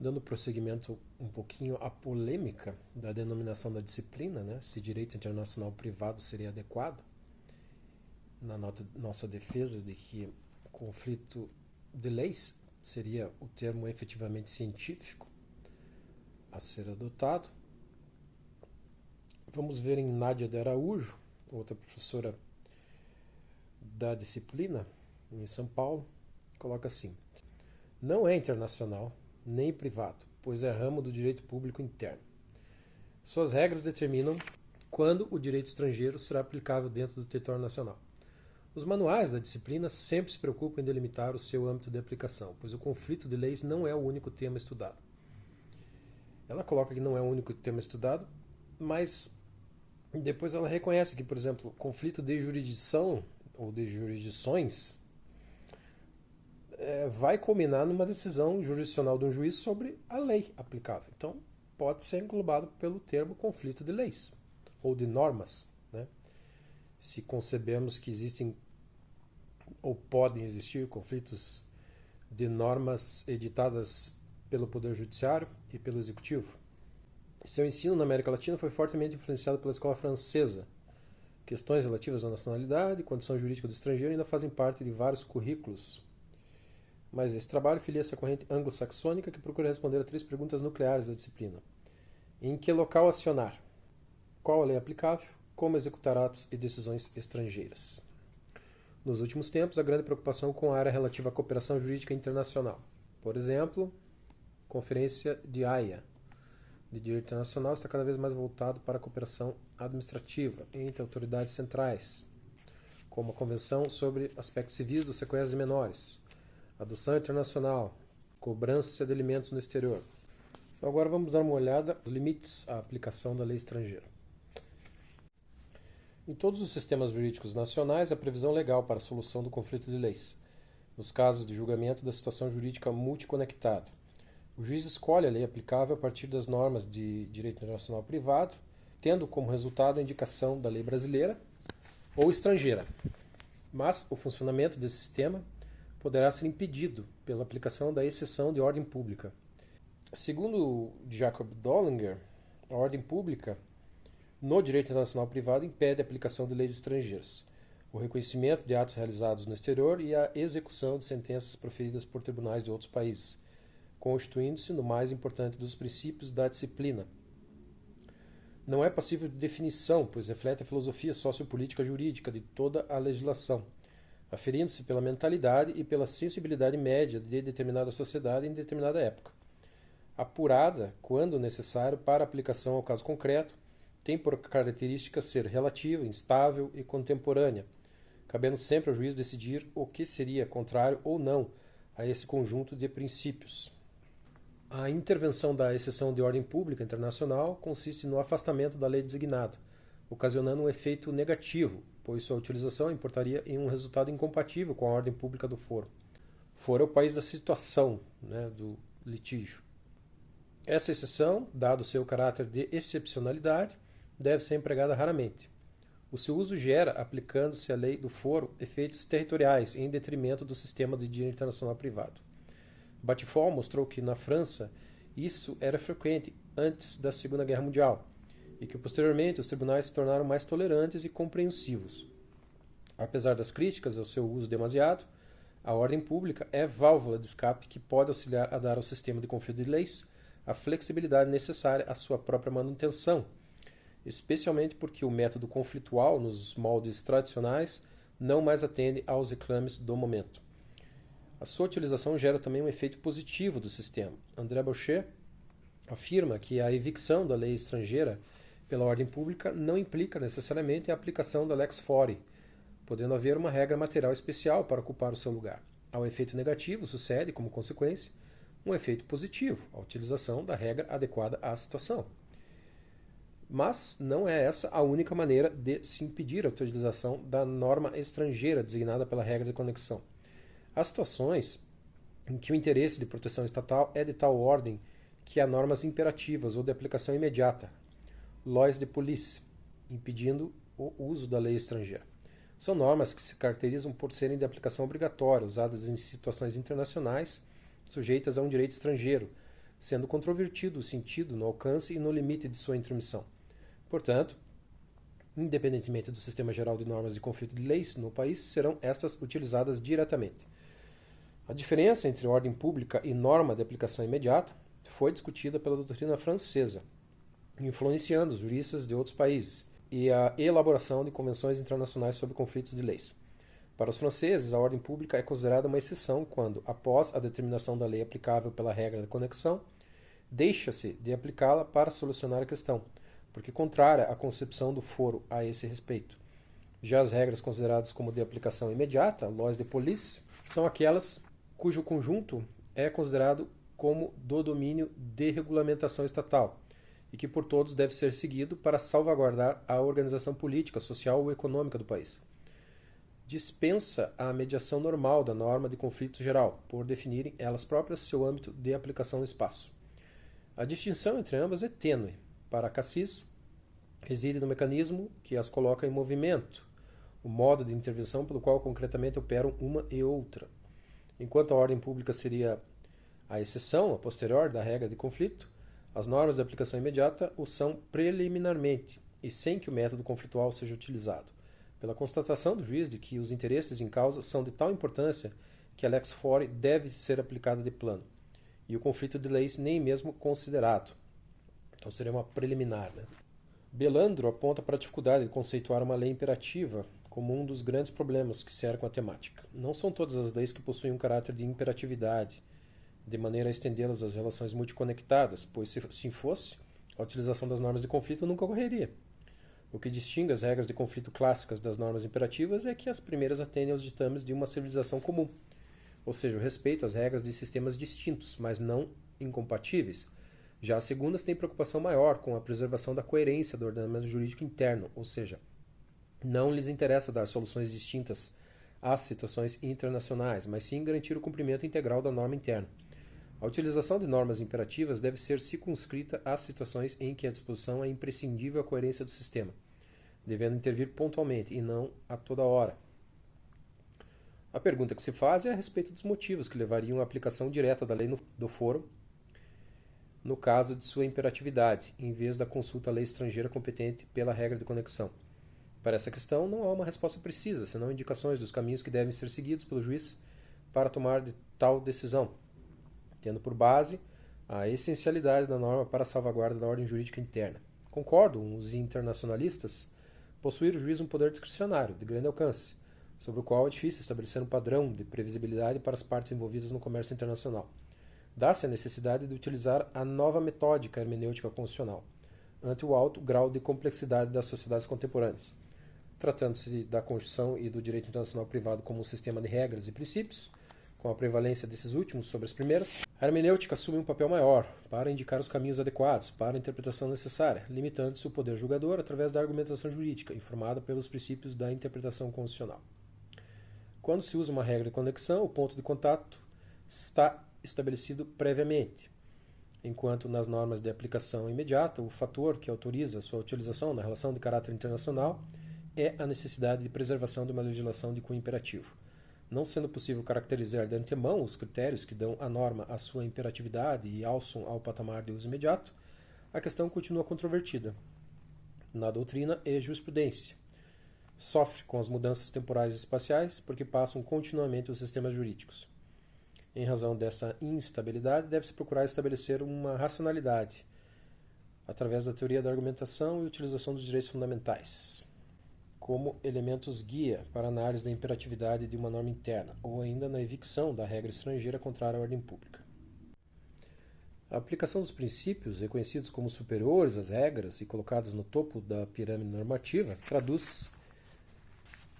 Dando prosseguimento um pouquinho à polêmica da denominação da disciplina, né? Se direito internacional privado seria adequado, na nossa defesa de que conflito de leis seria o termo efetivamente científico a ser adotado. Vamos ver em Nádia de Araújo, outra professora da disciplina em São Paulo, coloca assim: não é internacional nem privado, pois é ramo do direito público interno. Suas regras determinam quando o direito estrangeiro será aplicável dentro do território nacional. Os manuais da disciplina sempre se preocupam em delimitar o seu âmbito de aplicação, pois o conflito de leis não é o único tema estudado. Ela coloca que não é o único tema estudado, mas depois ela reconhece que, por exemplo, conflito de jurisdição ou de jurisdições vai culminar numa decisão jurisdicional de um juiz sobre a lei aplicável. Então, pode ser englobado pelo termo conflito de leis ou de normas, né? Se concebemos que existem ou podem existir conflitos de normas editadas pelo Poder Judiciário e pelo Executivo. Seu ensino na América Latina foi fortemente influenciado pela escola francesa. Questões relativas à nacionalidade e condição jurídica do estrangeiro ainda fazem parte de vários currículos. Mas esse trabalho filia-se à corrente anglo-saxônica, que procura responder a 3 perguntas nucleares da disciplina: em que local acionar? Qual a lei aplicável? Como executar atos e decisões estrangeiras? Nos últimos tempos, a grande preocupação com a área relativa à cooperação jurídica internacional. Por exemplo, a Conferência de Haia de Direito Internacional está cada vez mais voltado para a cooperação administrativa entre autoridades centrais, como a Convenção sobre Aspectos Civis do Sequestro de Menores, adoção internacional, cobrança de alimentos no exterior. Agora vamos dar uma olhada nos limites à aplicação da lei estrangeira. Em todos os sistemas jurídicos nacionais, há previsão legal para a solução do conflito de leis, nos casos de julgamento da situação jurídica multiconectada. O juiz escolhe a lei aplicável a partir das normas de direito internacional privado, tendo como resultado a indicação da lei brasileira ou estrangeira. Mas o funcionamento desse sistema poderá ser impedido pela aplicação da exceção de ordem pública. Segundo Jacob Dollinger, a ordem pública no direito internacional privado impede a aplicação de leis estrangeiras, o reconhecimento de atos realizados no exterior e a execução de sentenças proferidas por tribunais de outros países, constituindo-se no mais importante dos princípios da disciplina. Não é passível de definição, pois reflete a filosofia sociopolítica jurídica de toda a legislação, aferindo-se pela mentalidade e pela sensibilidade média de determinada sociedade em determinada época. Apurada, quando necessário, para aplicação ao caso concreto, tem por característica ser relativa, instável e contemporânea, cabendo sempre ao juiz decidir o que seria contrário ou não a esse conjunto de princípios. A intervenção da exceção de ordem pública internacional consiste no afastamento da lei designada, ocasionando um efeito negativo, pois sua utilização importaria em um resultado incompatível com a ordem pública do foro. Foro é o país da situação, né, do litígio. Essa exceção, dado seu caráter de excepcionalidade, deve ser empregada raramente. O seu uso gera, aplicando-se à lei do foro, efeitos territoriais em detrimento do sistema de direito internacional privado. Batfall mostrou que, na França, isso era frequente antes da Segunda Guerra Mundial, e que posteriormente os tribunais se tornaram mais tolerantes e compreensivos. Apesar das críticas ao seu uso demasiado, a ordem pública é válvula de escape que pode auxiliar a dar ao sistema de conflito de leis a flexibilidade necessária à sua própria manutenção, especialmente porque o método conflitual nos moldes tradicionais não mais atende aos reclames do momento. A sua utilização gera também um efeito positivo do sistema. André Boucher afirma que a evicção da lei estrangeira pela ordem pública não implica necessariamente a aplicação da lex fori, podendo haver uma regra material especial para ocupar o seu lugar. Ao efeito negativo sucede, como consequência, um efeito positivo, a utilização da regra adequada à situação. Mas não é essa a única maneira de se impedir a utilização da norma estrangeira designada pela regra de conexão. Há situações em que o interesse de proteção estatal é de tal ordem que há normas imperativas ou de aplicação imediata, lois de police, impedindo o uso da lei estrangeira. São normas que se caracterizam por serem de aplicação obrigatória, usadas em situações internacionais, sujeitas a um direito estrangeiro, sendo controvertido o sentido, no alcance e no limite de sua intromissão. Portanto, independentemente do sistema geral de normas de conflito de leis no país, serão estas utilizadas diretamente. A diferença entre ordem pública e norma de aplicação imediata foi discutida pela doutrina francesa, influenciando os juristas de outros países, e a elaboração de convenções internacionais sobre conflitos de leis. Para os franceses, a ordem pública é considerada uma exceção quando, após a determinação da lei aplicável pela regra da conexão, deixa-se de aplicá-la para solucionar a questão, porque contrária à concepção do foro a esse respeito. Já as regras consideradas como de aplicação imediata, lois de police, são aquelas cujo conjunto é considerado como do domínio de regulamentação estatal e que por todos deve ser seguido para salvaguardar a organização política, social ou econômica do país. Dispensa a mediação normal da norma de conflito geral, por definirem elas próprias seu âmbito de aplicação no espaço. A distinção entre ambas é tênue. Para Cassis, reside no mecanismo que as coloca em movimento, o modo de intervenção pelo qual concretamente operam uma e outra. Enquanto a ordem pública seria a exceção, a posterior, da regra de conflito, as normas de aplicação imediata o são preliminarmente e sem que o método conflitual seja utilizado, pela constatação do juiz de que os interesses em causa são de tal importância que a lex fori deve ser aplicada de plano, e o conflito de leis nem mesmo considerado. Então seria uma preliminar. Belandro aponta para a dificuldade de conceituar uma lei imperativa como um dos grandes problemas que cercam a temática. Não são todas as leis que possuem um caráter de imperatividade, de maneira a estendê-las às relações multiconectadas, pois se assim fosse, a utilização das normas de conflito nunca ocorreria. O que distingue as regras de conflito clássicas das normas imperativas é que as primeiras atendem aos ditames de uma civilização comum, ou seja, o respeito às regras de sistemas distintos, mas não incompatíveis. Já as segundas têm preocupação maior com a preservação da coerência do ordenamento jurídico interno, ou seja, não lhes interessa dar soluções distintas às situações internacionais, mas sim garantir o cumprimento integral da norma interna. A utilização de normas imperativas deve ser circunscrita às situações em que a disposição é imprescindível à coerência do sistema, devendo intervir pontualmente e não a toda hora. A pergunta que se faz é a respeito dos motivos que levariam à aplicação direta da lei do foro no caso de sua imperatividade, em vez da consulta à lei estrangeira competente pela regra de conexão. Para essa questão, não há uma resposta precisa, senão indicações dos caminhos que devem ser seguidos pelo juiz para tomar de tal decisão, tendo por base a essencialidade da norma para a salvaguarda da ordem jurídica interna. Concordam os internacionalistas possuir o juiz um poder discricionário, de grande alcance, sobre o qual é difícil estabelecer um padrão de previsibilidade para as partes envolvidas no comércio internacional. Dá-se a necessidade de utilizar a nova metódica hermenêutica constitucional, ante o alto grau de complexidade das sociedades contemporâneas. Tratando-se da Constituição e do direito internacional privado como um sistema de regras e princípios, com a prevalência desses últimos sobre as primeiras, a hermenêutica assume um papel maior para indicar os caminhos adequados para a interpretação necessária, limitando-se o poder julgador através da argumentação jurídica, informada pelos princípios da interpretação constitucional. Quando se usa uma regra de conexão, o ponto de contato está estabelecido previamente, enquanto nas normas de aplicação imediata, o fator que autoriza a sua utilização na relação de caráter internacional é a necessidade de preservação de uma legislação de cunho imperativo. Não sendo possível caracterizar de antemão os critérios que dão à norma a sua imperatividade e alçam ao patamar de uso imediato, a questão continua controvertida na doutrina e jurisprudência. Sofre com as mudanças temporais e espaciais porque passam continuamente os sistemas jurídicos. Em razão dessa instabilidade, deve-se procurar estabelecer uma racionalidade através da teoria da argumentação e utilização dos direitos fundamentais como elementos guia para a análise da imperatividade de uma norma interna, ou ainda na evicção da regra estrangeira contrária à ordem pública. A aplicação dos princípios, reconhecidos como superiores às regras e colocados no topo da pirâmide normativa, traduz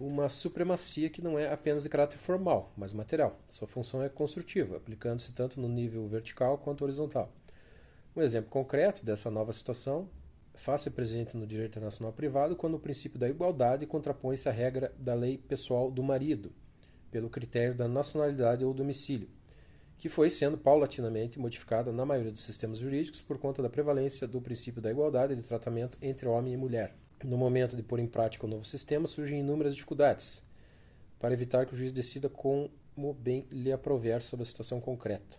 uma supremacia que não é apenas de caráter formal, mas material. Sua função é construtiva, aplicando-se tanto no nível vertical quanto horizontal. Um exemplo concreto dessa nova situação faz-se presente no direito internacional privado quando o princípio da igualdade contrapõe-se à regra da lei pessoal do marido, pelo critério da nacionalidade ou domicílio, que foi sendo paulatinamente modificada na maioria dos sistemas jurídicos por conta da prevalência do princípio da igualdade de tratamento entre homem e mulher. No momento de pôr em prática o novo sistema, surgem inúmeras dificuldades para evitar que o juiz decida como bem lhe aprouver sobre a situação concreta.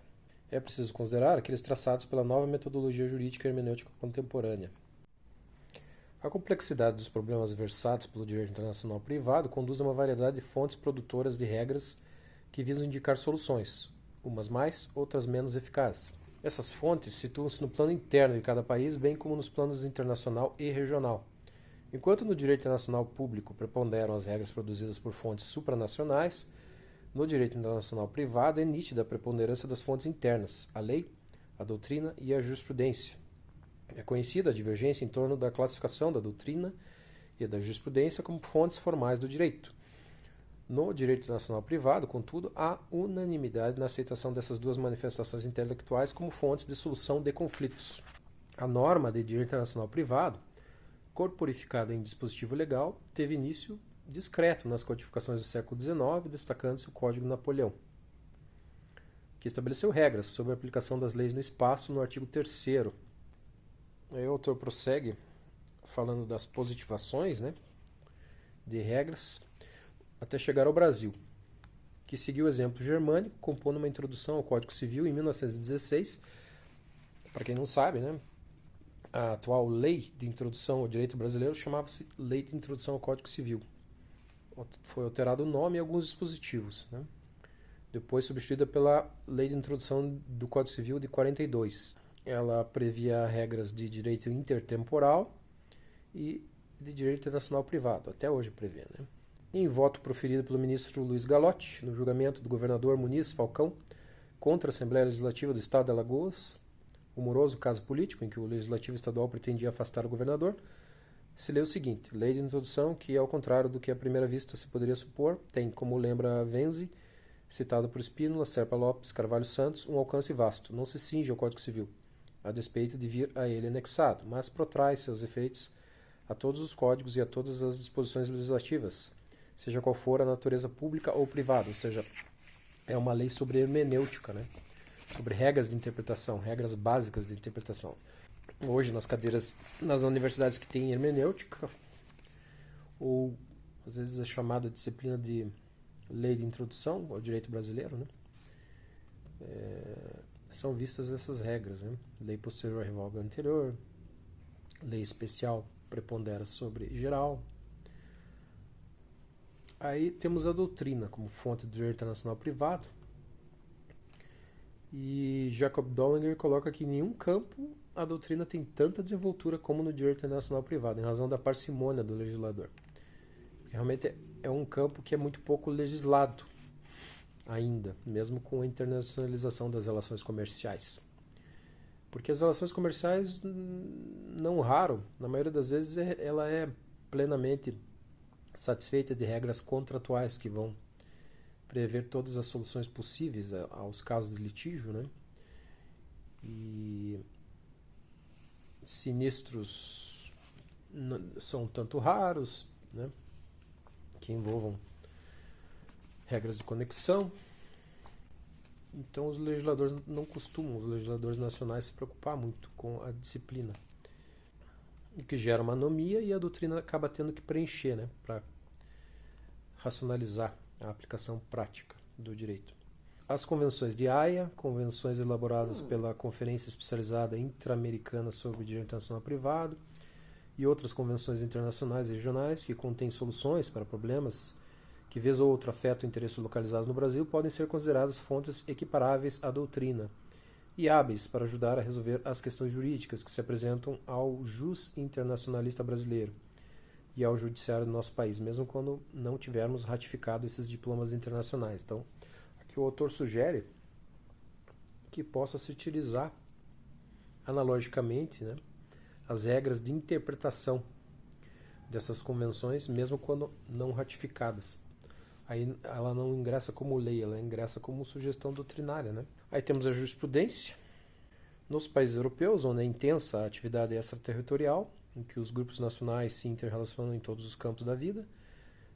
É preciso considerar aqueles traçados pela nova metodologia jurídica e hermenêutica contemporânea. A complexidade dos problemas versados pelo direito internacional privado conduz a uma variedade de fontes produtoras de regras que visam indicar soluções, umas mais, outras menos eficazes. Essas fontes situam-se no plano interno de cada país, bem como nos planos internacional e regional. Enquanto no direito internacional público preponderam as regras produzidas por fontes supranacionais, no direito internacional privado é nítida a preponderância das fontes internas, a lei, a doutrina e a jurisprudência. É conhecida a divergência em torno da classificação da doutrina e da jurisprudência como fontes formais do direito. No direito internacional privado, contudo, há unanimidade na aceitação dessas duas manifestações intelectuais como fontes de solução de conflitos. A norma de direito internacional privado, corporificada em dispositivo legal, teve início discreto nas codificações do século XIX, destacando-se o Código Napoleão, que estabeleceu regras sobre a aplicação das leis no espaço no artigo 3º. Aí o autor prossegue falando das positivações, de regras, até chegar ao Brasil, que seguiu o exemplo germânico, compondo uma introdução ao Código Civil em 1916. Para quem não sabe, a atual lei de introdução ao direito brasileiro chamava-se Lei de Introdução ao Código Civil. Foi alterado o nome e alguns dispositivos. Depois substituída pela Lei de Introdução do Código Civil de 42. Ela previa regras de direito intertemporal e de direito internacional privado. Até hoje prevê. Em voto proferido pelo ministro Luiz Gallotti, no julgamento do governador Muniz Falcão contra a Assembleia Legislativa do Estado de Alagoas, o moroso caso político em que o Legislativo Estadual pretendia afastar o governador, se lê o seguinte: lei de introdução que, ao contrário do que à primeira vista se poderia supor, tem, como lembra Venzi, citado por Spínola, Serpa Lopes, Carvalho Santos, um alcance vasto, não se cinge ao Código Civil, a despeito de vir a ele anexado, mas protrai seus efeitos a todos os códigos e a todas as disposições legislativas, seja qual for a natureza pública ou privada, ou seja, é uma lei sobre hermenêutica, sobre regras de interpretação, regras básicas de interpretação. Hoje, nas cadeiras, nas universidades que têm hermenêutica, ou às vezes é chamada disciplina de lei de introdução ao direito brasileiro, são vistas essas regras. Lei posterior revoga a anterior, lei especial prepondera sobre geral. Aí temos a doutrina como fonte do direito internacional privado. E Jacob Dollinger coloca que em nenhum campo a doutrina tem tanta desenvoltura como no direito internacional privado, em razão da parcimônia do legislador. Porque realmente é um campo que é muito pouco legislado ainda, mesmo com a internacionalização das relações comerciais. Porque as relações comerciais, não raro, na maioria das vezes, ela é plenamente satisfeita de regras contratuais que vão prever todas as soluções possíveis aos casos de litígio, E sinistros são tanto raros, que envolvam regras de conexão. Então os legisladores nacionais se preocupar muito com a disciplina, o que gera uma anomia, e a doutrina acaba tendo que preencher, para racionalizar a aplicação prática do direito. As convenções de Haia, convenções elaboradas pela Conferência Especializada Interamericana sobre Direito Internacional Privado, e outras convenções internacionais e regionais que contêm soluções para problemas que, vez ou outra, afetam interesses localizados no Brasil, podem ser consideradas fontes equiparáveis à doutrina e hábeis para ajudar a resolver as questões jurídicas que se apresentam ao jus internacionalista brasileiro e ao judiciário do nosso país, mesmo quando não tivermos ratificado esses diplomas internacionais. Então, aqui o autor sugere que possa se utilizar analogicamente, as regras de interpretação dessas convenções, mesmo quando não ratificadas. Aí ela não ingressa como lei, ela ingressa como sugestão doutrinária. Aí temos a jurisprudência. Nos países europeus, onde é intensa a atividade extraterritorial, em que os grupos nacionais se interrelacionam em todos os campos da vida,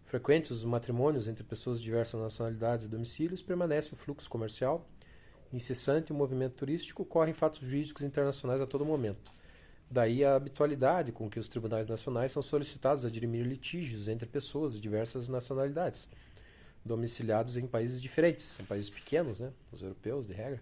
frequentes os matrimônios entre pessoas de diversas nacionalidades e domicílios, permanece o fluxo comercial incessante o movimento turístico, ocorrem fatos jurídicos internacionais a todo momento. Daí a habitualidade com que os tribunais nacionais são solicitados a dirimir litígios entre pessoas de diversas nacionalidades, domiciliados em países diferentes. São países pequenos, né? Os europeus, de regra.